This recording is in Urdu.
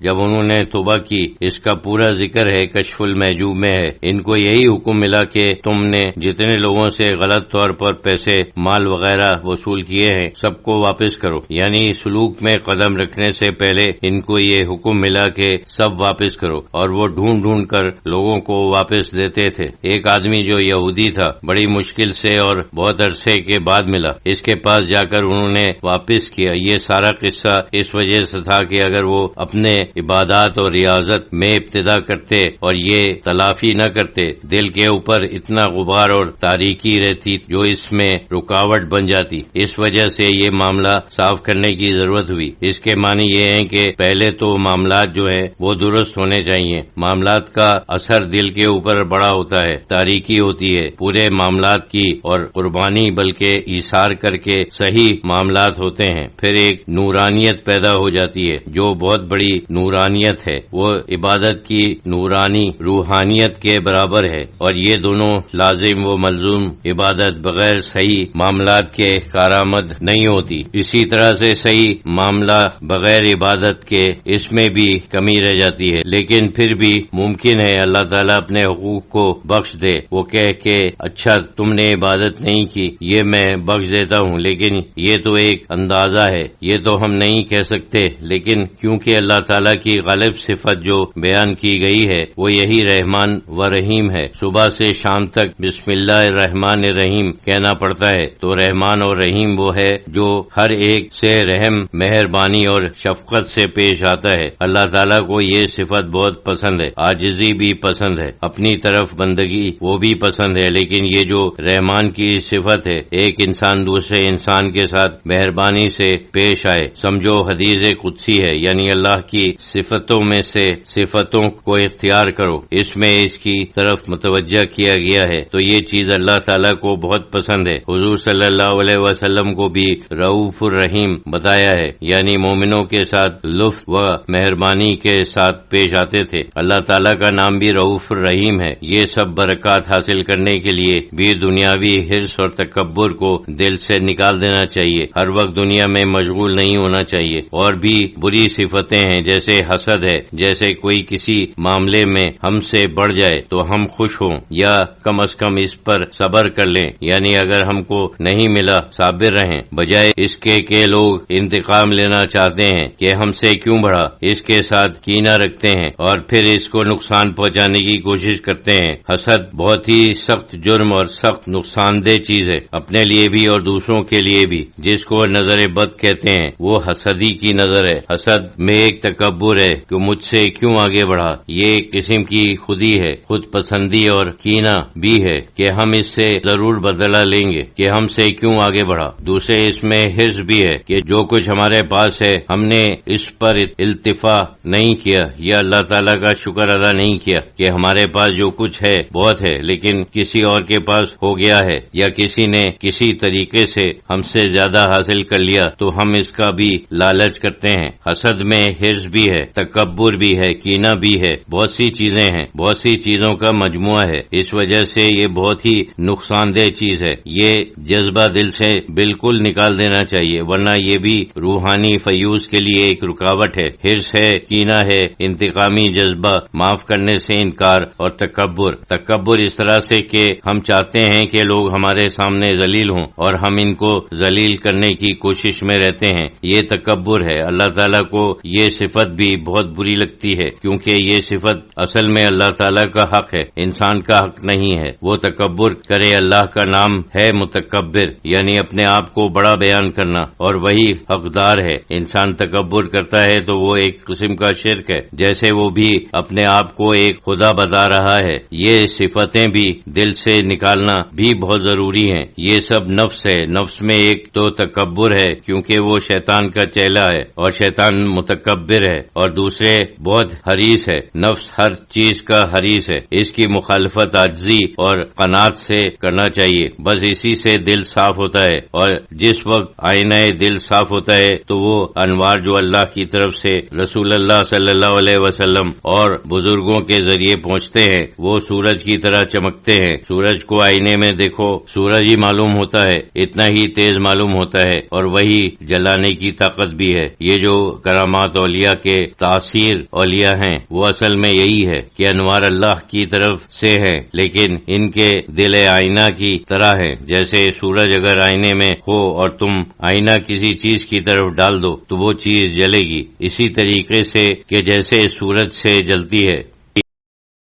جب انہوں نے توبہ کی، اس کا پورا ذکر ہے، کشف المحجوب میں ہے۔ ان کو یہی حکم ملا کہ تم نے جتنے لوگوں سے غلط طور پر پیسے، مال وغیرہ وصول کیے ہیں، سب کو واپس کرو۔ یعنی سلوک میں قدم رکھنے سے پہلے ان کو یہ حکم ملا کہ سب واپس کرو، اور وہ ڈھونڈ ڈھونڈ کر لوگوں کو واپس دیتے تھے۔ ایک آدمی جو یہودی تھا، بڑی مشکل سے اور بہت عرصے کے بعد ملا، اس کے پاس جا کر انہوں نے واپس کیا۔ یہ سارا قصہ اس وجہ سے تھا کہ اگر وہ اپنے عبادات اور ریاضت میں ابتدا کرتے اور یہ تلافی نہ کرتے، دل کے اوپر اتنا غبار اور تاریکی رہتی جو اس میں رکاوٹ بن جاتی۔ اس وجہ سے یہ معاملہ صاف کرنے کی ضرورت ہوئی۔ اس کے معنی یہ ہیں کہ پہلے تو معاملات جو ہیں وہ درست ہونے چاہیے۔ معاملات کا اثر دل کے اوپر بڑا ہوتا ہے، تاریکی ہوتی ہے پورے معاملات کی، اور قربانی بلکہ ایثار کر کے صحیح معاملات ہوتے ہیں۔ پھر ایک نورانیت پیدا ہو جاتی ہے جو بہت بڑی نورانیت ہے، وہ عبادت کی نورانی روحانیت کے برابر ہے، اور یہ دونوں لازم و ملزوم عبادت بغیر صحیح معاملات کے کارآمد نہیں ہوتی۔ اسی طرح سے صحیح معاملہ بغیر عبادت کے اس میں بھی کمی رہ جاتی ہے، لیکن پھر بھی ممکن ہے اللہ تعالیٰ اپنے حقوق کو بخش دے۔ وہ کہہ کہ اچھا تم نے عبادت نہیں کی، یہ میں بخش دیتا ہوں، لیکن یہ تو ایک اندازہ ہے، یہ تو ہم نہیں کہہ سکتے۔ لیکن کیونکہ اللہ تعالیٰ کی غالب صفت جو بیان کی گئی ہے وہ یہی رحمان و رحیم ہے، صبح سے شام تک بسم اللہ الرحمن الرحیم کہنا پڑتا ہے، تو رحمان اور رحیم وہ ہے جو ہر ایک سے رحم، مہربانی اور شفقت سے پیش آتا ہے۔ اللہ تعالیٰ کو یہ صفت بہت پسند ہے، عاجزی بھی پسند ہے، اپنی طرف بندگی وہ بھی پسند ہے، لیکن یہ جو رحمان کی صفت ہے، ایک انسان دوسرے انسان کے ساتھ مہربانی سے پیش آئے، سمجھو حدیث قدسی ہے، یعنی اللہ کی صفتوں میں سے صفتوں کو اختیار کرو، اس میں اس کی طرف متوجہ کیا گیا ہے، تو یہ چیز اللہ تعالیٰ کو بہت پسند ہے۔ حضور صلی اللہ علیہ وسلم کو بھی رؤوف الرحیم بتایا ہے، یعنی مومنوں کے ساتھ لطف و مہربانی کے ساتھ پیش آتے تھے۔ اللہ تعالیٰ کا نام بھی رؤوف الرحیم ہے۔ یہ سب برکات حاصل کرنے کے لیے بھی دنیاوی حرص اور تکبر کو دل سے نکال دینا چاہیے، ہر وقت دنیا میں مشغول نہیں ہونا چاہیے۔ اور بھی بری صفتیں ہیں، جیسے حسد ہے، جیسے کوئی کسی معاملے میں ہم سے بڑھ جائے تو ہم خوش ہوں، یا کم از کم اس پر صبر کر لیں، یعنی اگر ہم کو نہیں ملا صابر رہیں، بجائے اس کے کہ لوگ انتقام لینا چاہتے ہیں کہ ہم سے کیوں بڑھا، اس کے ساتھ کینہ رکھتے ہیں اور پھر اس کو نقصان پہنچانے کی کوشش کرتے ہیں۔ حسد بہت ہی سخت جرم اور سخت نقصان دہ چیز ہے، اپنے لیے بھی اور دوسروں کے لیے بھی۔ جس کو نظر بد کہتے ہیں وہ حسدی کی نظر ہے۔ حسد میں ایک تکبر ہے کہ مجھ سے کیوں آگے بڑھا، یہ ایک قسم کی خودی ہے، خود پسندی اور کینہ بھی ہے کہ ہم اس سے ضرور بدلہ لیں گے کہ ہم سے کیوں آگے بڑھا۔ دوسرے اس میں حرص بھی ہے کہ جو کچھ ہمارے پاس ہے ہم نے اس پر التفا نہیں کیا، یا اللہ تعالیٰ کا شکر ادا نہیں کیا کہ ہمارے پاس جو کچھ ہے بہت ہے، لیکن کسی اور کے پاس ہو گیا ہے، یا کسی نے کسی طریقے سے ہم سے زیادہ حاصل کر لیا تو ہم اس کا بھی لالچ کرتے ہیں۔ حسد میں حرص بھی ہے، تکبر بھی ہے، کینہ بھی ہے، بہت سی چیزیں ہیں، بہت سی چیزوں کا مجموعہ ہے۔ اس وجہ سے یہ بہت ہی نقصان دہ چیز ہے، یہ جذبہ دل سے بالکل نکال دینا چاہیے، ورنہ یہ بھی روحانی فیوز کے لیے ایک رکاوٹ ہے۔ حرص ہے، کینہ ہے، انتقامی جذبہ، معاف کرنے سے انکار، اور تکبر اس طرح سے کہ ہم چاہتے ہیں کہ لوگ ہمارے سامنے ذلیل ہوں اور ہم ان کو ذلیل کرنے کی کوشش میں رہتے ہیں، یہ تکبر ہے۔ اللہ تعالیٰ کو یہ صفت بھی بہت بری لگتی ہے، کیونکہ یہ صفت اصل میں اللہ تعالیٰ کا حق ہے، انسان کا حق نہیں ہے۔ وہ تکبر کرے، اللہ کا نام ہے متکبر، یعنی اپنے آپ کو بڑا بیان کرنا، اور وہی حقدار ہے۔ انسان تکبر کرتا ہے تو وہ ایک قسم کا شرک ہے، جیسے وہ بھی اپنے آپ کو ایک خدا بتا رہا ہے۔ یہ صفتیں بھی دل سے نکالنا بھی بہت ضروری ہیں۔ یہ سب نفس ہے، نفس میں ایک تو تکبر ہے کیونکہ وہ شیطان کا چیلا ہے اور شیطان متکبر ہے، اور دوسرے بہت حریص ہے، نفس ہر چیز کا حریص ہے، اس کی مخالفت عاجزی اور قناعت سے کرنا چاہیے، بس اسی سے دل صاف ہوتا ہے۔ اور جس وقت آئینہ دل صاف ہوتا ہے تو وہ انوار جو اللہ کی طرف سے رسول اللہ صلی اللہ علیہ وسلم اور بزرگوں کے ذریعے پہنچتے ہیں وہ سورج کی طرح چمکتے ہیں۔ سورج کو آئینے میں دیکھو، سورج ہی معلوم ہوتا ہے، اتنا ہی تیز معلوم ہوتا ہے، اور وہی جلانے کی طاقت بھی ہے۔ یہ جو کرامات اولیاء کے تاثیر اولیاء ہیں وہ اصل میں یہی ہے کہ انوار اللہ کی طرف سے ہیں، لیکن ان کے دل آئینہ کی طرح ہے۔ جیسے سورج اگر آئینے میں ہو اور تم آئینہ کسی چیز کی طرف ڈال دو تو وہ چیز جلے گی، اسی طریقے سے کہ جیسے سورج سے جلتی ہے